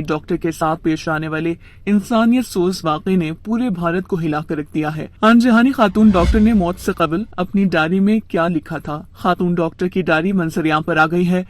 Doctor کے ساتھ پیش آنے والے انسانیت سوز واقعے نے پورے بھارت کو ہلا کر رکھ دیا ہے۔ انجہانی خاتون ڈاکٹر نے موت سے قبل اپنی ڈائری میں کیا لکھا تھا؟ خاتون ڈاکٹر کی ڈائری منظر عام پر آ گئی ہے۔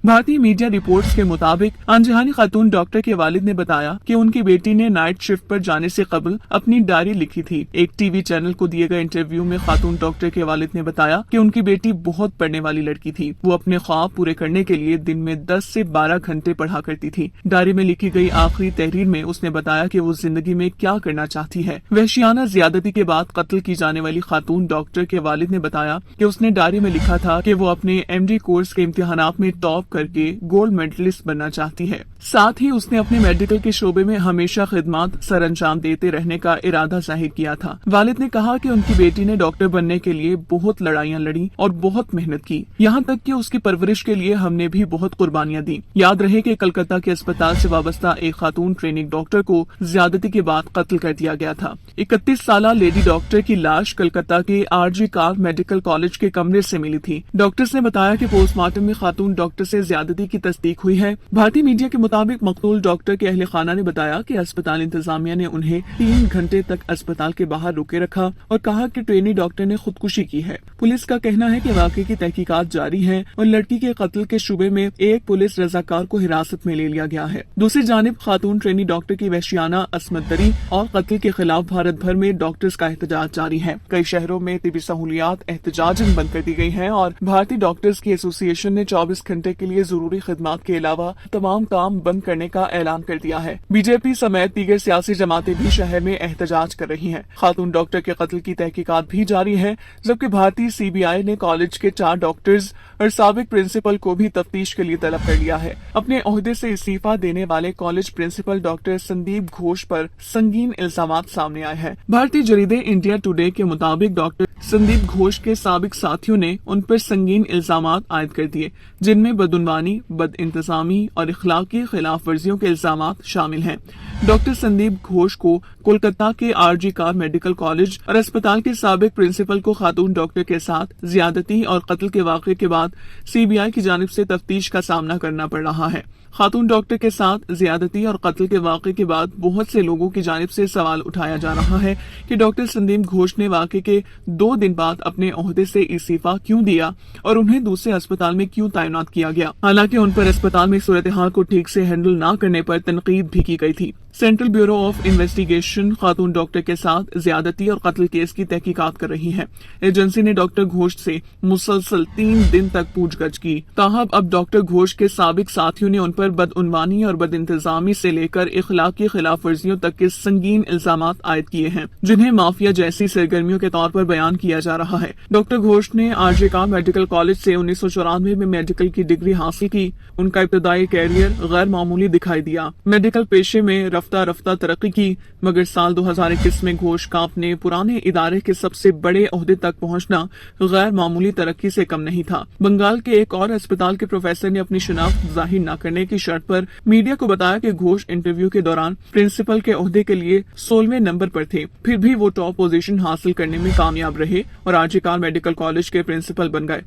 بھارتی میڈیا رپورٹس کے مطابق انجہانی خاتون ڈاکٹر کے والد نے بتایا کہ ان کی بیٹی نے نائٹ شفٹ پر جانے سے قبل اپنی ڈائری لکھی تھی۔ ایک ٹی وی چینل کو دیے گئے انٹرویو میں خاتون ڈاکٹر کے والد نے بتایا کہ ان کی بیٹی بہت پڑھنے والی لڑکی تھی۔ وہ اپنے خواب پورے کرنے کے لیے دن میں 10 سے 12 گھنٹے پڑھا کرتی تھی۔ ڈائری میں لکھی گئی آخری تحریر میں اس نے بتایا کہ وہ زندگی میں کیا کرنا چاہتی ہے۔ وحشیانہ زیادتی کے بعد قتل کی جانے والی خاتون ڈاکٹر کے والد نے بتایا کہ اس نے ڈائری میں لکھا تھا کہ وہ اپنے MD کورس کے امتحانات میں ٹاپ کر کے گولڈ میڈلسٹ بننا چاہتی ہے۔ ساتھ ہی اس نے اپنے میڈیکل کے شعبے میں ہمیشہ خدمات سر انجام دیتے رہنے کا ارادہ ظاہر کیا تھا۔ والد نے کہا کہ ان کی بیٹی نے ڈاکٹر بننے کے لیے بہت لڑائیاں لڑی اور بہت محنت کی، یہاں تک کہ اس کی پرورش کے لیے ہم نے بھی بہت قربانیاں دی۔ یاد رہے کہ کلکتہ کے اسپتال سے وابستہ ایک خاتون ٹریننگ ڈاکٹر کو زیادتی کے بعد قتل کر دیا گیا تھا۔ 31 سالہ لیڈی ڈاکٹر کی لاش کلکتہ کے RG کار میڈیکل کالج کے کمرے سے ملی تھی۔ ڈاکٹرز نے بتایا کہ پوسٹ مارٹم میں خاتون ڈاکٹر سے زیادتی کی تصدیق ہوئی ہے۔ بھارتی میڈیا کے مطابق مقتول ڈاکٹر کے اہل خانہ نے بتایا کہ اسپتال انتظامیہ نے انہیں 3 گھنٹے تک اسپتال کے باہر روکے رکھا اور کہا کہ ٹرینی ڈاکٹر نے خودکشی کی ہے۔ پولیس کا کہنا ہے کہ واقعے کی تحقیقات جاری ہیں اور لڑکی کے قتل کے شبے میں ایک پولیس رضاکار کو حراست میں لے لیا گیا ہے۔ دوسری جانب خاتون ٹرینی ڈاکٹر کی وحشیانہ عصمت دری اور قتل کے خلاف بھارت بھر میں ڈاکٹرز کا احتجاج جاری ہے۔ کئی شہروں میں طبی سہولیات احتجاجاً بند کر دی گئی ہیں اور بھارتی ڈاکٹرز کی ایسوسی ایشن نے 24 گھنٹے کے لیے ضروری خدمات کے علاوہ تمام کام بند کرنے کا اعلان کر دیا ہے۔ BJP سمیت دیگر سیاسی جماعتیں بھی شہر میں احتجاج کر رہی ہیں۔ خاتون ڈاکٹر کے قتل کی تحقیقات بھی جاری ہے، جبکہ بھارتی CBI نے کالج کے 4 ڈاکٹرز اور سابق پرنسپل کو بھی تفتیش کے لیے طلب کر لیا ہے۔ اپنے عہدے سے استعفیٰ دینے والے college principal doctor Sandip Ghosh پر سنگین الزامات سامنے آئے ہیں۔ بھارتی جریدے انڈیا ٹوڈے کے مطابق ڈاکٹر سندیپ گھوش کے سابق ساتھیوں نے ان پر سنگین الزامات عائد کر دیے، جن میں بدعنوانی، بد انتظامی اور اخلاقی خلاف ورزیوں کے الزامات شامل ہیں۔ ڈاکٹر سندیپ گھوش کو کولکتہ کے RG کار میڈیکل کالج اور اسپتال کے سابق پرنسپل کو خاتون ڈاکٹر کے ساتھ زیادتی اور قتل کے واقعے کے بعد CBI کی جانب سے تفتیش کا سامنا کرنا پڑ رہا ہے۔ خاتون ڈاکٹر کے ساتھ زیادتی اور قتل کے واقعے کے بعد بہت سے لوگوں کی جانب سے سوال اٹھایا جا رہا ہے کہ ڈاکٹر سندیپ گھوش نے واقعے کے 2 دن بعد اپنے عہدے سے استعفیٰ کیوں دیا اور انہیں دوسرے اسپتال میں کیوں تعینات کیا گیا، حالانکہ ان پر اسپتال میں صورتحال کو ٹھیک سے ہینڈل نہ کرنے پر تنقید بھی کی گئی تھی۔ سینٹرل بیورو آف انویسٹیگیشن خاتون ڈاکٹر کے ساتھ زیادتی اور قتل کیس کی تحقیقات کر رہی ہے۔ ایجنسی نے ڈاکٹر گھوش سے مسلسل 3 دن تک پوچھ گچھ کی، تاہم اب ڈاکٹر گھوش کے سابق ساتھیوں نے ان پر بدعنوانی اور بد انتظامی سے لے کر اخلاقی خلاف ورزیوں تک کے سنگین الزامات عائد کیے ہیں، جنہیں مافیا جیسی سرگرمیوں کے طور پر بیان کیا جا رہا ہے۔ ڈاکٹر گھوش نے RG کار میڈیکل کالج سے 1994 میں میڈیکل کی ڈگری حاصل کی۔ ان کا ابتدائی کیریئر غیر معمولی دکھائی دیا، میڈیکل پیشے میں رفتہ رفتہ ترقی کی، مگر سال 2021 میں گھوش کا اپنے پرانے ادارے کے سب سے بڑے عہدے تک پہنچنا غیر معمولی ترقی سے کم نہیں تھا۔ بنگال کے ایک اور اسپتال کے پروفیسر نے اپنی شناخت ظاہر نہ کرنے کی شرط پر میڈیا کو بتایا کہ گھوش انٹرویو کے دوران پرنسپل کے عہدے کے لیے 16ویں نمبر پر تھے، پھر بھی وہ ٹاپ پوزیشن حاصل کرنے میں کامیاب رہے اور RG کار میڈیکل کالج کے پرنسپل بن گئے۔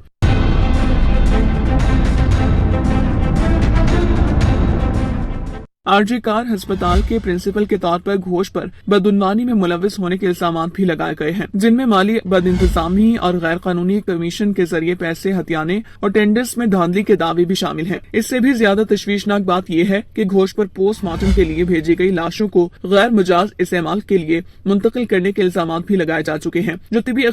RG کار ہسپتال کے پرنسپل کے طور پر گھوش پر بدعنوانی میں ملوث ہونے کے الزامات بھی لگائے گئے ہیں، جن میں مالی بد انتظامی اور غیر قانونی کمیشن کے ذریعے پیسے ہتھیانے اور ٹینڈرز میں دھاندلی کے دعوے بھی شامل ہیں۔ اس سے بھی زیادہ تشویشناک بات یہ ہے کہ گھوش پر پوسٹ مارٹم کے لیے بھیجی گئی لاشوں کو غیر مجاز استعمال کے لیے منتقل کرنے کے الزامات بھی لگائے جا چکے ہیں، جو طبی